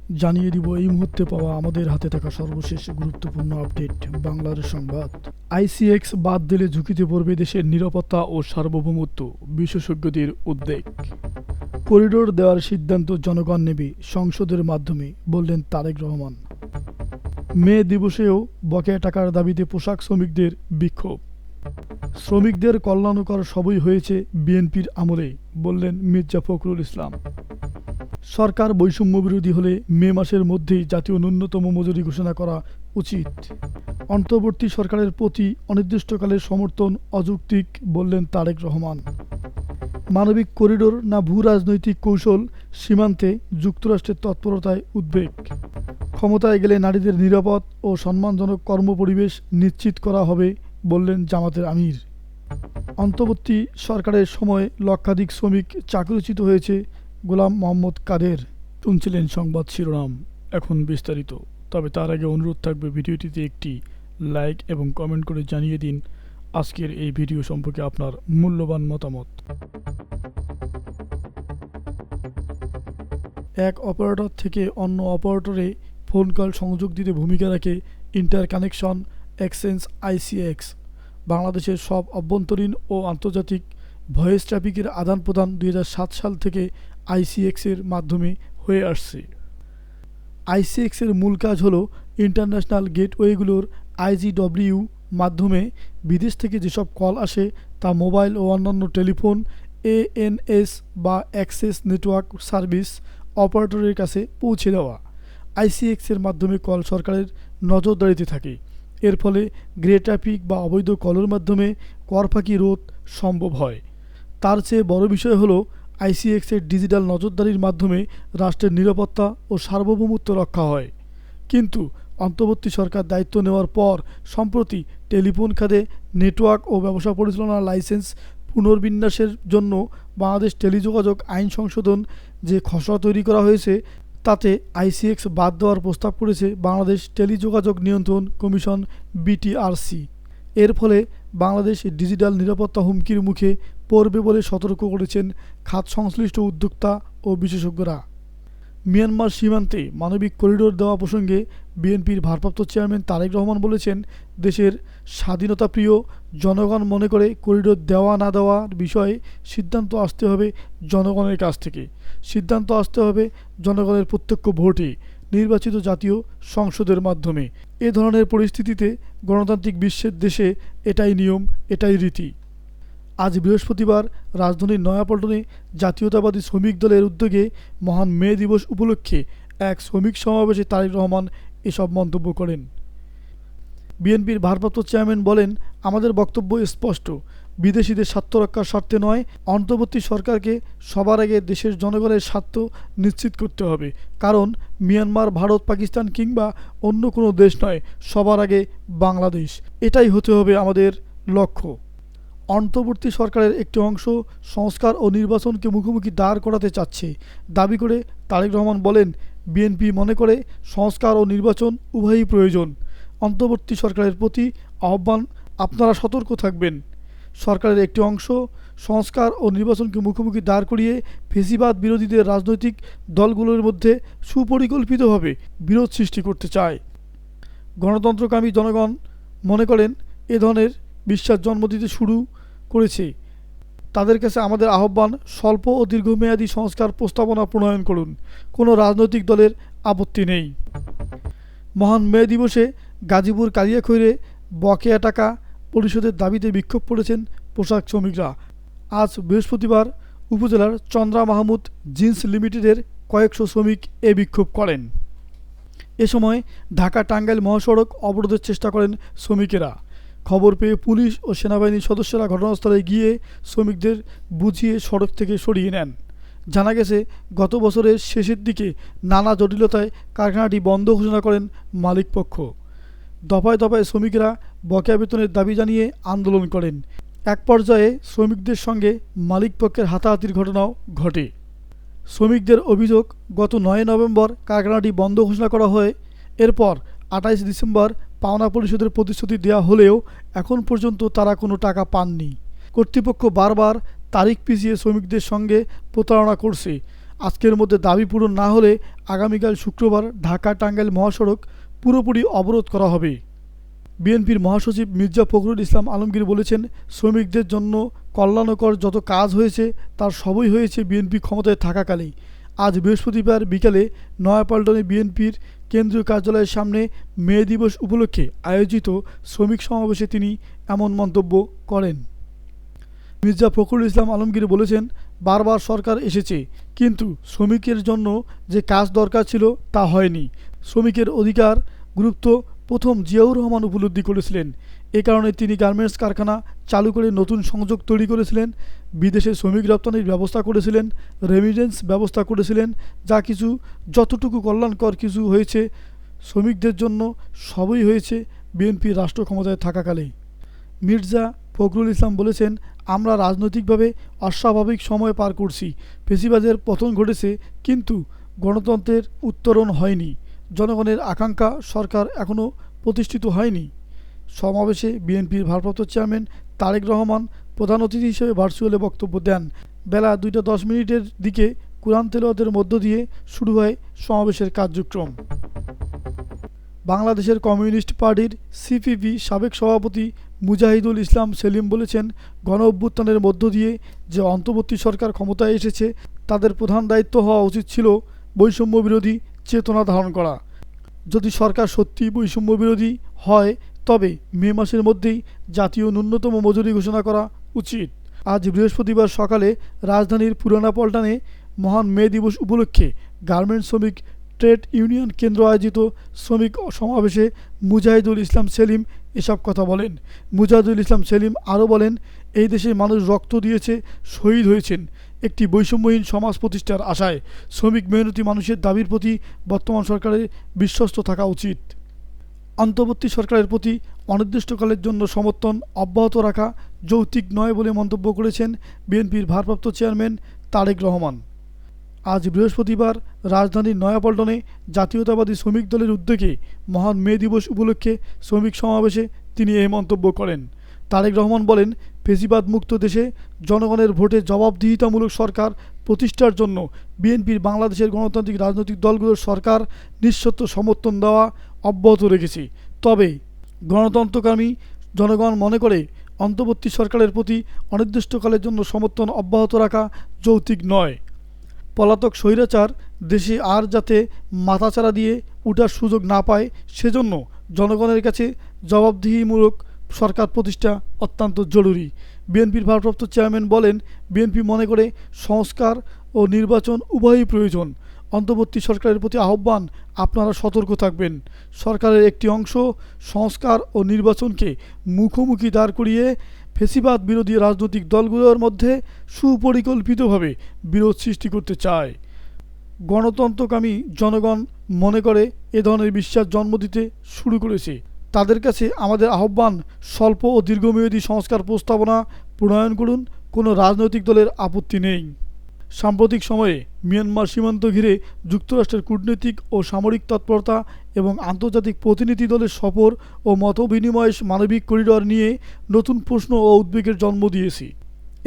জানিয়ে দিব এই মুহূর্তে পাওয়া আমাদের হাতে থাকা সর্বশেষ গুরুত্বপূর্ণ আপডেট বাংলার সংবাদ। আইসিএক্স বাদ দিলে ঝুঁকিতে পড়বে দেশের নিরাপত্তা ও সার্বভৌমত্ব, বিশেষজ্ঞদের উদ্বেগ। করিডোর দেওয়ার সিদ্ধান্ত জনগণ নেবে সংসদের মাধ্যমে, বললেন তারেক রহমান। মে দিবসেও বকেয়া টাকার দাবিতে পোশাক শ্রমিকদের বিক্ষোভ। শ্রমিকদের কল্যাণকর সবই হয়েছে বিএনপির আমলে, বললেন মির্জা ফখরুল ইসলাম। সরকার বৈষম্য বিরোধী হলে মে মাসের মধ্যেই জাতীয় ন্যূনতম মজুরি ঘোষণা করা উচিত। অন্তর্বর্তী সরকারের প্রতি অনির্দিষ্টকালের সমর্থন অযৌক্তিক, বললেন তারেক রহমান। মানবিক করিডোর না ভূ রাজনৈতিক কৌশল, সীমান্তে যুক্তরাষ্ট্রের তৎপরতায় উদ্বেগ। ক্ষমতায় গেলে নারীদের নিরাপদ ও সম্মানজনক কর্মপরিবেশ নিশ্চিত করা হবে, বললেন জামাতের আমির। অন্তর্বর্তী সরকারের সময় লক্ষাধিক শ্রমিক চাকরিচ্যুত হয়েছে, গোলাম মোহাম্মদ কাদের। শুনছিলেন সংবাদ শিরোনাম, এখন বিস্তারিত। তবে তার আগে অনুরোধ থাকবে ভিডিওটিতে একটি লাইক এবং কমেন্ট করে জানিয়ে দিন আজকের এই ভিডিও সম্পর্কে আপনার মূল্যবান মতামত। এক অপারেটর থেকে অন্য অপারেটরে ফোন কল সংযোগ দিতে ভূমিকা রাখে ইন্টারকানেকশন এক্সচেঞ্জ আইসিএক্স। বাংলাদেশের সব অভ্যন্তরীণ ও আন্তর্জাতিক ভয়েস ট্রাফিকের আদান প্রদান 2007 সাল থেকে আইসিএক্সের মাধ্যমে হয়ে আসছে। আইসিএক্সের মূল কাজ হলো ইন্টারন্যাশনাল গেটওয়েগুলোর আইজিডব্লিউ মাধ্যমে বিদেশ থেকে যেসব কল আসে তা মোবাইল ও অন্যান্য টেলিফোন, এএনএস বা অ্যাক্সেস নেটওয়ার্ক সার্ভিস অপারেটরের কাছে পৌঁছে দেওয়া। আইসিএক্সের মাধ্যমে কল সরকারের নজরদারিতে থাকে। এর ফলে গ্রে ট্রাফিক বা অবৈধ কলের মাধ্যমে কর ফাঁকি রোধ সম্ভব হয়। তার চেয়ে বড় বিষয় হলো আইসিএক্সের ডিজিটাল নজরদারির মাধ্যমে রাষ্ট্রের নিরাপত্তা ও সার্বভৌমত্ব রক্ষা হয়। কিন্তু অন্তর্বর্তী সরকার দায়িত্ব নেওয়ার পর সম্প্রতি টেলিফোন খাতে নেটওয়ার্ক ও ব্যবসা পরিচালনার লাইসেন্স পুনর্বিন্যাসের জন্য বাংলাদেশ টেলিযোগাযোগ আইন সংশোধন যে খসড়া তৈরি করা হয়েছে তাতে আইসিএক্স বাদ দেওয়ার প্রস্তাব করেছে বাংলাদেশ টেলিযোগাযোগ নিয়ন্ত্রণ কমিশন বিটিআরসি। এর ফলে বাংলাদেশ ডিজিটাল নিরাপত্তা হুমকির মুখে পড়বে বলে সতর্ক করেছেন খাত সংশ্লিষ্ট উদ্যোক্তা ও বিশেষজ্ঞরা। মিয়ানমার সীমান্তে মানবিক করিডোর দেওয়া প্রসঙ্গে বিএনপির ভারপ্রাপ্ত চেয়ারম্যান তারেক রহমান বলেছেন, দেশের স্বাধীনতাপ্রিয় জনগণ মনে করে করিডোর দেওয়া না দেওয়ার বিষয়ে সিদ্ধান্ত আসতে হবে জনগণের কাছ থেকে। সিদ্ধান্ত আসতে হবে জনগণের প্রত্যক্ষ ভোটে নির্বাচিত জাতীয় সংসদের মাধ্যমে। এ ধরনের পরিস্থিতিতে গণতান্ত্রিক বিশ্বের দেশে এটাই নিয়ম, এটাই রীতি। আজ বৃহস্পতিবার রাজধানীর নয়াপল্টনে জাতীয়তাবাদী শ্রমিক দলের উদ্যোগে মহান মে দিবস উপলক্ষে এক শ্রমিক সমাবেশে তারেক রহমান এসব মন্তব্য করেন। বিএনপির ভারপ্রাপ্ত চেয়ারম্যান বলেন, আমাদের বক্তব্য স্পষ্ট, বিদেশিদের স্বার্থ রক্ষার স্বার্থে নয়, অন্তর্বর্তী সরকারকে সবার আগে দেশের জনগণের স্বার্থ নিশ্চিত করতে হবে। কারণ মিয়ানমার, ভারত, পাকিস্তান কিংবা অন্য কোনো দেশ নয়, সবার আগে বাংলাদেশ। এটাই হতে হবে আমাদের লক্ষ্য। অন্তর্বর্তী সরকারের একটি অংশ সংস্কার ও নির্বাচনকে মুখোমুখি দাঁড় করাতে চাচ্ছে দাবি করে তারেক রহমান বলেন, বিএনপি মনে করে সংস্কার ও নির্বাচন উভয়ই প্রয়োজন। অন্তর্বর্তী সরকারের প্রতি আহ্বান, আপনারা সতর্ক থাকবেন। সরকারের একটি অংশ সংস্কার ও নির্বাচনকে মুখোমুখি দাঁড় করিয়ে ফেসিবাদ বিরোধীদের রাজনৈতিক দলগুলোর মধ্যে সুপরিকল্পিতভাবে বিরোধ সৃষ্টি করতে চায়। গণতন্ত্রকামী জনগণ মনে করেন এ ধরনের বিশ্বাস জন্ম দিতে শুরু করেছে। তাদের কাছে আমাদের আহ্বান, স্বল্প ও দীর্ঘমেয়াদী সংস্কার প্রস্তাবনা প্রণয়ন করুন। কোনো রাজনৈতিক দলের আপত্তি নেই। মহান মে দিবসে গাজীপুর কালিয়াখৈরে বকেয়া টাকা পরিশোধের দাবিতে বিক্ষোভ করেছেন পোশাক শ্রমিকরা। আজ বৃহস্পতিবার উপজেলার চন্দ্রা মাহমুদ জিন্স লিমিটেডের কয়েকশো শ্রমিক এ বিক্ষোভ করেন। এ সময় ঢাকা টাঙ্গাইল মহাসড়ক অবরোধের চেষ্টা করেন শ্রমিকেরা। খবর পেয়ে পুলিশ ও সেনাবাহিনীর সদস্যরা ঘটনাস্থলে গিয়ে শ্রমিকদের বুঝিয়ে সড়ক থেকে সরিয়ে নেন। জানা গেছে, গত বছরের শেষের দিকে নানা জটিলতায় কারখানাটি বন্ধ ঘোষণা করেন মালিকপক্ষ। দফায় দফায় শ্রমিকেরা বকেয়া বেতনের দাবি জানিয়ে আন্দোলন করেন। এক পর্যায়ে শ্রমিকদের সঙ্গে মালিকপক্ষের হাতাহাতির ঘটনাও ঘটে। শ্রমিকদের অভিযোগ, গত 9 নভেম্বর কারখানাটি বন্ধ ঘোষণা করা হয়। এরপর 28 ডিসেম্বর পাওনা পরিশোধের প্রতিশ্রুতি দেওয়া হলেও এখন পর্যন্ত তারা কোনো টাকা পাননি। কর্তৃপক্ষ বারবার তারিখ পিছিয়ে শ্রমিকদের সঙ্গে প্রতারণা করছে। আজকের মধ্যে দাবি পূরণ না হলে আগামীকাল শুক্রবার ঢাকা টাঙ্গাইল মহাসড়ক পুরোপুরি অবরোধ করা হবে। বিএনপির মহাসচিব মির্জা ফখরুল ইসলাম আলমগীর বলেছেন, শ্রমিকদের জন্য কল্যাণকর যত কাজ হয়েছে তার সবই হয়েছে বিএনপি ক্ষমতায় থাকাকালেই। আজ বৃহস্পতিবার বিকালে নয়াপল্টনে বিএনপির কেন্দ্রীয় কার্যালয়ের সামনে মে দিবস উপলক্ষে আয়োজিত শ্রমিক সমাবেশে তিনি এমন মন্তব্য করেন। মির্জা ফখরুল ইসলাম আলমগীর বলেছেন, বারবার সরকার এসেছে, কিন্তু শ্রমিকের জন্য যে কাজ দরকার ছিল তা হয়নি। শ্রমিকের অধিকার গুরুত্ব প্রথম জিয়াউর রহমান উপলব্ধি করেছিলেন। এ কারণে তিনি গার্মেন্টস কারখানা চালু করে নতুন সংযোগ তৈরি করেছিলেন, বিদেশে শ্রমিক রপ্তানির ব্যবস্থা করেছিলেন, রেমিটেন্স ব্যবস্থা করেছিলেন। যা কিছু যতটুকু কল্যাণকর কিছু হয়েছে শ্রমিকদের জন্য সবই হয়েছে বিএনপির রাষ্ট্র ক্ষমতায় থাকাকালেই। মির্জা ফখরুল ইসলাম বলেছেন, আমরা রাজনৈতিকভাবে অস্বাভাবিক সময় পার করছি। ফেসিবাদের পতন ঘটেছে, কিন্তু গণতন্ত্রের উত্তরণ হয়নি। জনগণের আকাঙ্ক্ষা সরকার এখনও প্রতিষ্ঠিত হয়নি। সমাবেশে বিএনপির ভারপ্রাপ্ত চেয়ারম্যান তারেক রহমান প্রধান অতিথি হিসেবে ভার্চুয়ালে বক্তব্য দেন। বেলা 2:10 দিকে কুরআন তেলাওয়াতের মধ্য দিয়ে শুরু হয় সমাবেশের কার্যক্রম। বাংলাদেশের কমিউনিস্ট পার্টির সিপিবি সাবেক সভাপতি মুজাহিদুল ইসলাম সেলিম বলেছেন, গণ অভ্যুত্থানের মধ্য দিয়ে যে অন্তর্বর্তী সরকার ক্ষমতায় এসেছে তাদের প্রধান দায়িত্ব হওয়া উচিত ছিল বৈষম্য বিরোধী চেতনা ধারণ করা। যদি সরকার সত্যি বৈষম্য বিরোধী হয় তবে মে মাসের মধ্যেই জাতীয় ন্যূনতম মজুরি ঘোষণা করা উচিত। আজ বৃহস্পতিবার সকালে রাজধানীর পুরানা পল্টনে মহান মে দিবস উপলক্ষে গার্মেন্টস শ্রমিক ট্রেড ইউনিয়ন কেন্দ্র আয়োজিত শ্রমিক সমাবেশে মুজাহিদুল ইসলাম সেলিম এসব কথা বলেন। মুজাহিদুল ইসলাম সেলিম আরও বলেন, এই দেশে মানুষ রক্ত দিয়েছে, শহীদ হয়েছেন একটি বৈষম্যহীন সমাজ প্রতিষ্ঠার আশায়। শ্রমিক মেহনতি মানুষের দাবির প্রতি বর্তমান সরকারের বিশ্বস্ত থাকা উচিত। অন্তর্বর্তী সরকারের প্রতি অনির্দিষ্টকালের জন্য সমর্থন অব্যাহত রাখা যৌক্তিক নয় বলে মন্তব্য করেছেন বিএনপির ভারপ্রাপ্ত চেয়ারম্যান তারেক রহমান। আজ বৃহস্পতিবার রাজধানীর নয়াপল্টনে জাতীয়তাবাদী শ্রমিক দলের উদ্যোগে মহান মে দিবস উপলক্ষে শ্রমিক সমাবেশে তিনি এই মন্তব্য করেন। তারেক রহমান বলেন, ফেসিবাদ মুক্ত দেশে জনগণের ভোটে জবাবদিহিতামূলক সরকার প্রতিষ্ঠার জন্য বিএনপির বাংলাদেশের গণতান্ত্রিক রাজনৈতিক দলগুলোর সরকার নিঃশর্ত সমর্থন দেওয়া অব্যাহত রেখেছে। তবে গণতন্ত্রকামী জনগণ মনে করে অন্তর্বর্তী সরকারের প্রতি অনির্দিষ্টকালের জন্য সমর্থন অব্যাহত রাখা যৌক্তিক নয়। পলাতক স্বৈরাচার দেশে আর যাতে মাথাচাড়া দিয়ে উঠার সুযোগ না পায় সেজন্য জনগণের কাছে জবাবদিহিমূলক সরকার প্রতিষ্ঠা অত্যন্ত জরুরি। বিএনপির ভারপ্রাপ্ত চেয়ারম্যান বলেন, বিএনপি মনে করে সংস্কার ও নির্বাচন উভয়ই প্রয়োজন। অন্তর্বর্তী সরকারের প্রতি আহ্বান, আপনারা সতর্ক থাকবেন। সরকারের একটি অংশ সংস্কার ও নির্বাচনকে মুখোমুখি দাঁড় করিয়ে ফেসিবাদ বিরোধী রাজনৈতিক দলগুলোর মধ্যে সুপরিকল্পিতভাবে বিরোধ সৃষ্টি করতে চায়। গণতন্ত্রকামী জনগণ মনে করে এ ধরনের বিশ্বাস জন্ম দিতে শুরু করেছে। তাদের কাছে আমাদের আহ্বান, স্বল্প ও দীর্ঘমেয়াদী সংস্কার প্রস্তাবনা প্রণয়ন করুন, কোনো রাজনৈতিক দলের আপত্তি নেই। সাম্প্রতিক সময়ে মিয়ানমার সীমান্ত ঘিরে যুক্তরাষ্ট্রের কূটনৈতিক ও সামরিক তৎপরতা এবং আন্তর্জাতিক প্রতিনিধি দলের সফর ও মতবিনিময় মানবিক করিডর নিয়ে নতুন প্রশ্ন ও উদ্বেগের জন্ম দিয়েছে।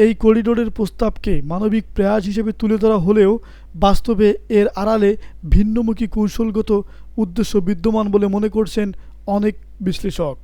এই করিডোরের প্রস্তাবকে মানবিক প্রয়াস হিসেবে তুলে ধরা হলেও বাস্তবে এর আড়ালে ভিন্নমুখী কৌশলগত উদ্দেশ্য বিদ্যমান বলে মনে করছেন অনেক বিশ্লেষক।